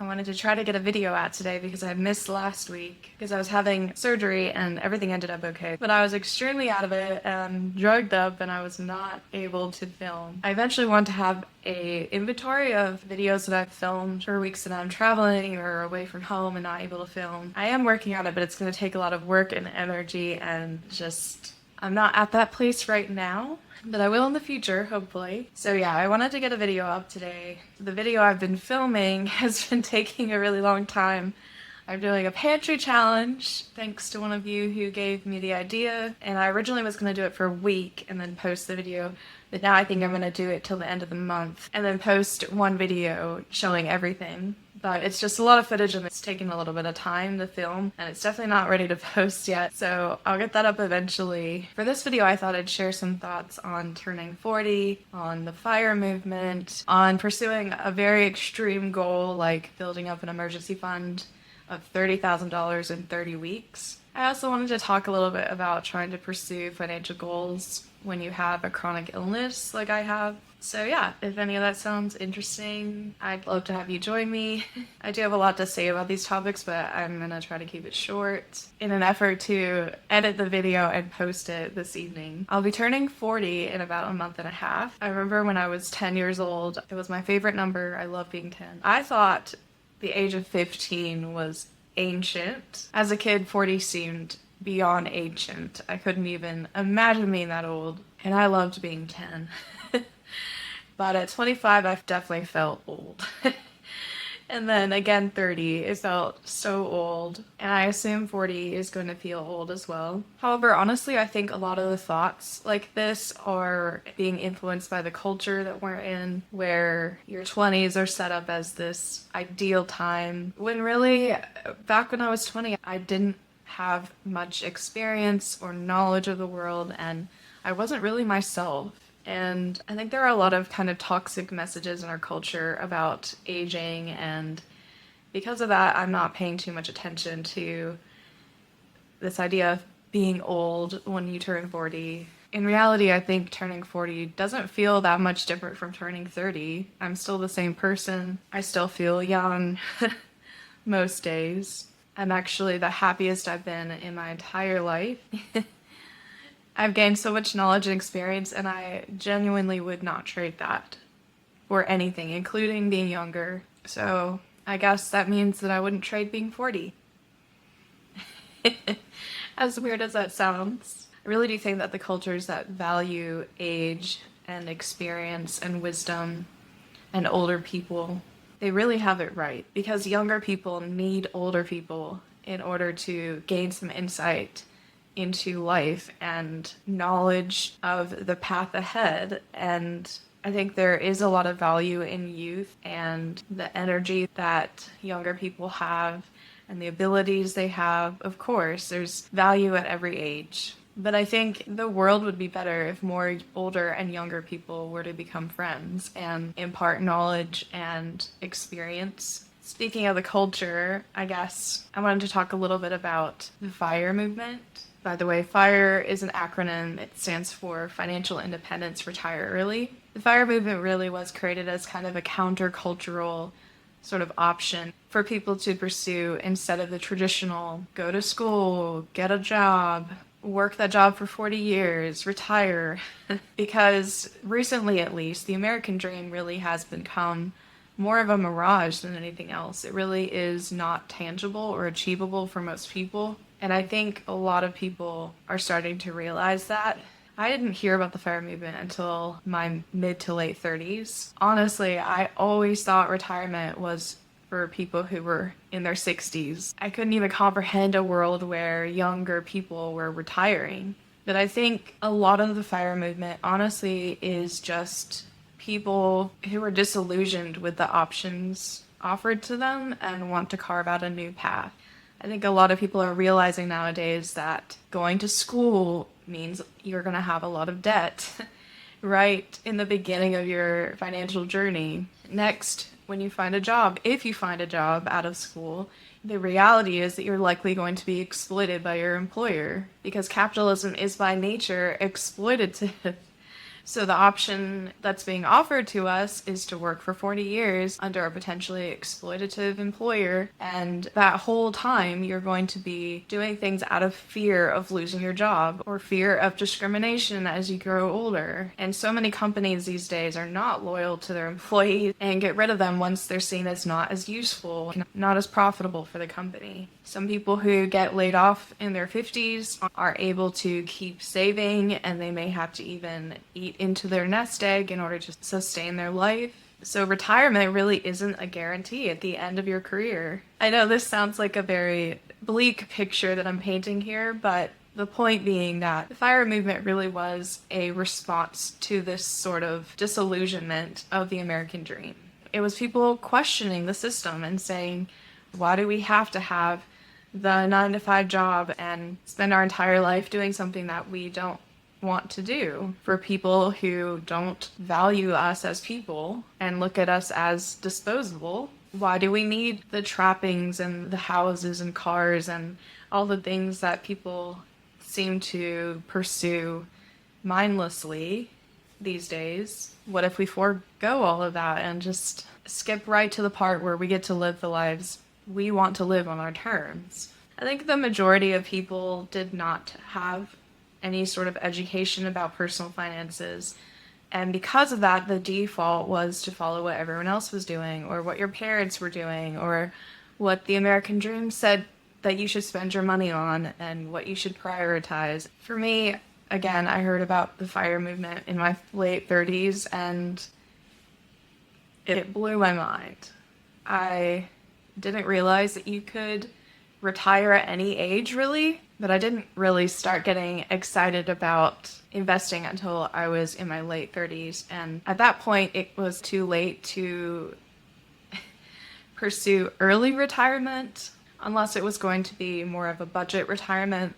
wanted to try to get a video out today because I missed last week because I was having surgery and everything ended up okay. But I was extremely out of it and drugged up and I was not able to film. I eventually want to have a inventory of videos that I've filmed for weeks that I'm traveling or away from home and not able to film. I am working on it, but it's going to take a lot of work and energy and just I'm not at that place right now, but I will in the future, hopefully. So yeah, I wanted to get a video up today. The video I've been filming has been taking a really long time. I'm doing a pantry challenge, thanks to one of you who gave me the idea, and I originally was going to do it for a week and then post the video, but now I think I'm going to do it till the end of the month and then post one video showing everything. But it's just a lot of footage and it's taking a little bit of time to film and it's definitely not ready to post yet, so I'll get that up eventually. For this video I thought I'd share some thoughts on turning 40, on the FIRE movement, on pursuing a very extreme goal like building up an emergency fund of $30,000 in 30 weeks. I also wanted to talk a little bit about trying to pursue financial goals when you have a chronic illness like I have. So yeah, if any of that sounds interesting, I'd love to have you join me. I do have a lot to say about these topics, but I'm gonna try to keep it short in an effort to edit the video and post it this evening. I'll be turning 40 in about a month and a half. I remember when I was 10 years old, it was my favorite number. I love being 10. I thought the age of 15 was ancient. As a kid, 40 seemed beyond ancient. I couldn't even imagine being that old, and I loved being 10. But at 25, I definitely felt old. And then again, 30, it felt so old. And I assume 40 is going to feel old as well. However, honestly, I think a lot of the thoughts like this are being influenced by the culture that we're in, where your 20s are set up as this ideal time. When really, back when I was 20, I didn't have much experience or knowledge of the world, and I wasn't really myself. And I think there are a lot of kind of toxic messages in our culture about aging, and because of that, I'm not paying too much attention to this idea of being old when you turn 40. In reality, I think turning 40 doesn't feel that much different from turning 30. I'm still the same person. I still feel young most days. I'm actually the happiest I've been in my entire life. I've gained so much knowledge and experience, and I genuinely would not trade that for anything, including being younger. So I guess that means that I wouldn't trade being 40. As weird as that sounds. I really do think that the cultures that value age and experience and wisdom and older people, they really have it right, because younger people need older people in order to gain some insight into life and knowledge of the path ahead. And I think there is a lot of value in youth and the energy that younger people have and the abilities they have. Of course, there's value at every age. But I think the world would be better if more older and younger people were to become friends and impart knowledge and experience. Speaking of the culture, I guess I wanted to talk a little bit about the FIRE movement. By the way, FIRE is an acronym. It stands for Financial Independence, Retire Early. The FIRE movement really was created as kind of a countercultural sort of option for people to pursue instead of the traditional go to school, get a job, work that job for 40 years, retire. Because recently, at least, the American dream really has become more of a mirage than anything else. It really is not tangible or achievable for most people. And I think a lot of people are starting to realize that. I didn't hear about the FIRE movement until my mid to late 30s. Honestly, I always thought retirement was for people who were in their 60s. I couldn't even comprehend a world where younger people were retiring. But I think a lot of the FIRE movement, honestly, is just people who are disillusioned with the options offered to them and want to carve out a new path. I think a lot of people are realizing nowadays that going to school means you're going to have a lot of debt right in the beginning of your financial journey. Next, when you find a job, if you find a job out of school, the reality is that you're likely going to be exploited by your employer because capitalism is by nature exploitative. So the option that's being offered to us is to work for 40 years under a potentially exploitative employer. And that whole time you're going to be doing things out of fear of losing your job or fear of discrimination as you grow older. And so many companies these days are not loyal to their employees and get rid of them once they're seen as not as useful, not as profitable for the company. Some people who get laid off in their 50s are able to keep saving, and they may have to even eat into their nest egg in order to sustain their life. So retirement really isn't a guarantee at the end of your career. I know this sounds like a very bleak picture that I'm painting here, but the point being that the FIRE movement really was a response to this sort of disillusionment of the American dream. It was people questioning the system and saying, why do we have to have the 9-to-5 job and spend our entire life doing something that we don't want to do for people who don't value us as people and look at us as disposable? Why do we need the trappings and the houses and cars and all the things that people seem to pursue mindlessly these days? What if we forego all of that and just skip right to the part where we get to live the lives we want to live on our terms? I think the majority of people did not have any sort of education about personal finances. And because of that, the default was to follow what everyone else was doing, or what your parents were doing, or what the American dream said that you should spend your money on and what you should prioritize. For me, again, I heard about the FIRE movement in my late 30s, and it blew my mind. I didn't realize that you could retire at any age, really, but I didn't really start getting excited about investing until I was in my late 30s. And at that point, it was too late to pursue early retirement, unless it was going to be more of a budget retirement.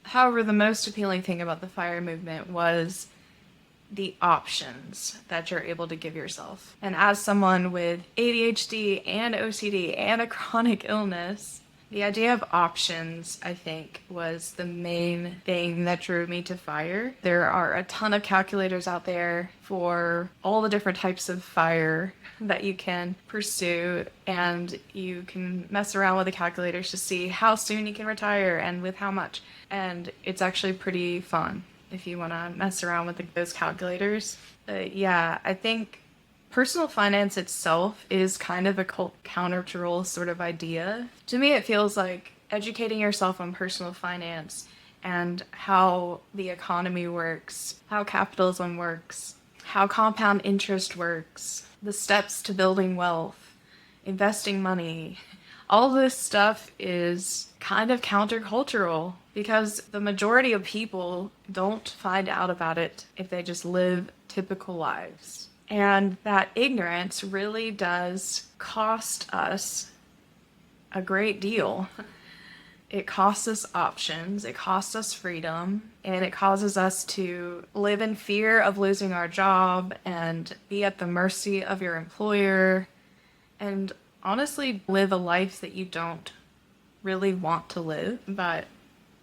However, the most appealing thing about the FIRE movement was the options that you're able to give yourself. And as someone with ADHD and OCD and a chronic illness, the idea of options, I think, was the main thing that drew me to FIRE. There are a ton of calculators out there for all the different types of FIRE that you can pursue, and you can mess around with the calculators to see how soon you can retire and with how much. And it's actually pretty fun if you want to mess around with those calculators. Yeah, I think personal finance itself is kind of a countercultural sort of idea. To me, it feels like educating yourself on personal finance and how the economy works, how capitalism works, how compound interest works, the steps to building wealth, investing money. All this stuff is kind of countercultural because the majority of people don't find out about it if they just live typical lives. And that ignorance really does cost us a great deal. It costs us options, it costs us freedom, and it causes us to live in fear of losing our job and be at the mercy of your employer, and honestly live a life that you don't really want to live. But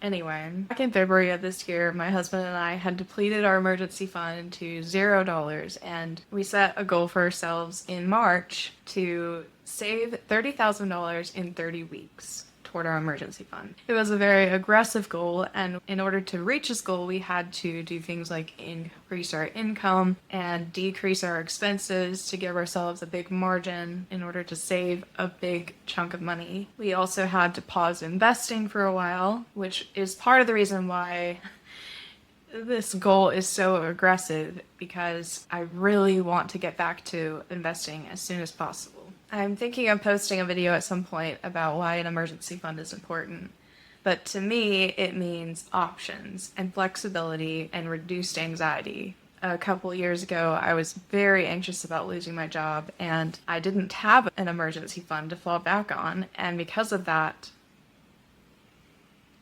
anyway, back in February of this year, my husband and I had depleted our emergency fund to $0, and we set a goal for ourselves in March to save $30,000 in 30 weeks toward our emergency fund. It was a very aggressive goal, and in order to reach this goal, we had to do things like increase our income and decrease our expenses to give ourselves a big margin in order to save a big chunk of money. We also had to pause investing for a while, which is part of the reason why this goal is so aggressive, because I really want to get back to investing as soon as possible. I'm thinking of posting a video at some point about why an emergency fund is important, but to me, it means options and flexibility and reduced anxiety. A couple years ago, I was very anxious about losing my job, and I didn't have an emergency fund to fall back on, and because of that,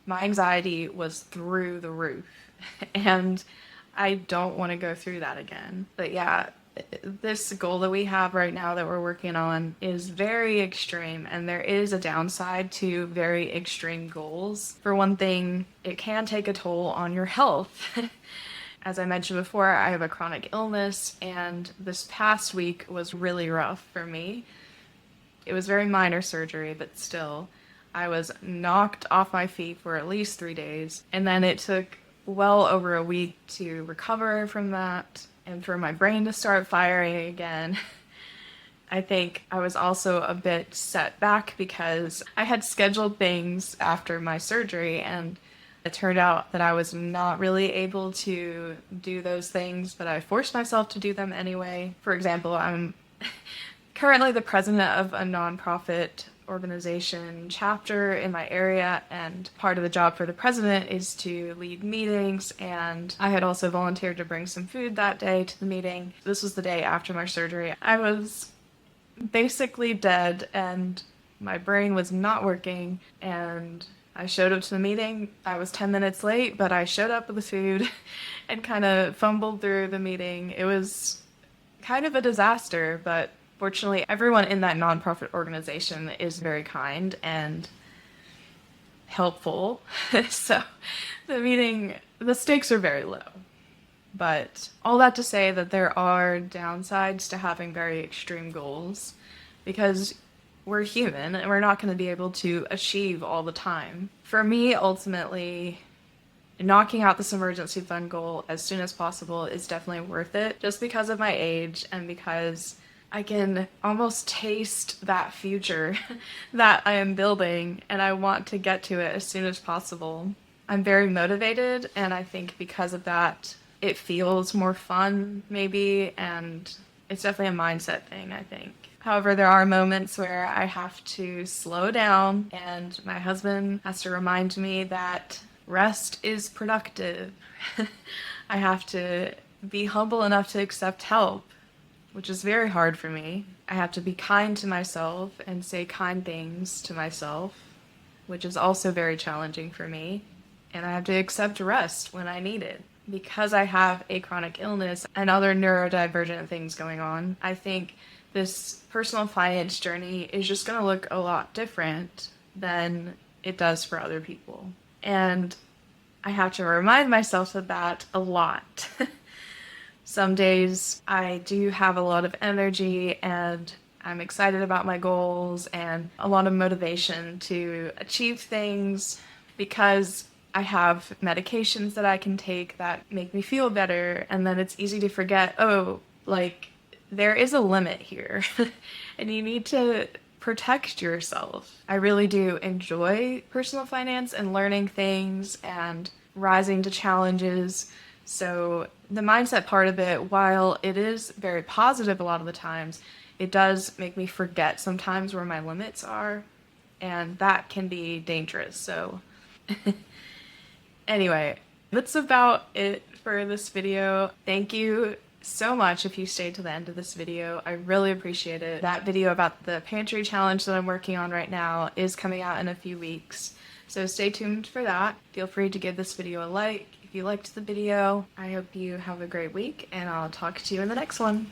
my anxiety was through the roof, and I don't want to go through that again. But yeah, this goal that we have right now that we're working on is very extreme, and there is a downside to very extreme goals. For one thing, it can take a toll on your health. As I mentioned before, I have a chronic illness, and this past week was really rough for me. It was very minor surgery, but still, I was knocked off my feet for at least 3 days, and then it took well over a week to recover from that and for my brain to start firing again. I think I was also a bit set back because I had scheduled things after my surgery, and it turned out that I was not really able to do those things, but I forced myself to do them anyway. For example, I'm currently the president of a nonprofit organization chapter in my area, and part of the job for the president is to lead meetings, and I had also volunteered to bring some food that day to the meeting. This was the day after my surgery. I was basically dead and my brain was not working, and I showed up to the meeting. I was 10 minutes late, but I showed up with the food and kind of fumbled through the meeting. It was kind of a disaster, but fortunately everyone in that nonprofit organization is very kind and helpful. So the stakes are very low. But all that to say that there are downsides to having very extreme goals, because we're human and we're not going to be able to achieve all the time. For me, ultimately, knocking out this emergency fund goal as soon as possible is definitely worth it, just because of my age and because I can almost taste that future that I am building, and I want to get to it as soon as possible. I'm very motivated, and I think because of that, it feels more fun, maybe, and it's definitely a mindset thing, I think. However, there are moments where I have to slow down, and my husband has to remind me that rest is productive. I have to be humble enough to accept help, which is very hard for me. I have to be kind to myself and say kind things to myself, which is also very challenging for me. And I have to accept rest when I need it. Because I have a chronic illness and other neurodivergent things going on, I think this personal finance journey is just going to look a lot different than it does for other people. And I have to remind myself of that a lot. Some days I do have a lot of energy and I'm excited about my goals and a lot of motivation to achieve things because I have medications that I can take that make me feel better, and then it's easy to forget, there is a limit here, and you need to protect yourself. I really do enjoy personal finance and learning things and rising to challenges, so the mindset part of it, while it is very positive a lot of the times, it does make me forget sometimes where my limits are, and that can be dangerous, so... Anyway, that's about it for this video. Thank you so much if you stayed to the end of this video. I really appreciate it. That video about the pantry challenge that I'm working on right now is coming out in a few weeks, so stay tuned for that. Feel free to give this video a like if you liked the video. I hope you have a great week, and I'll talk to you in the next one.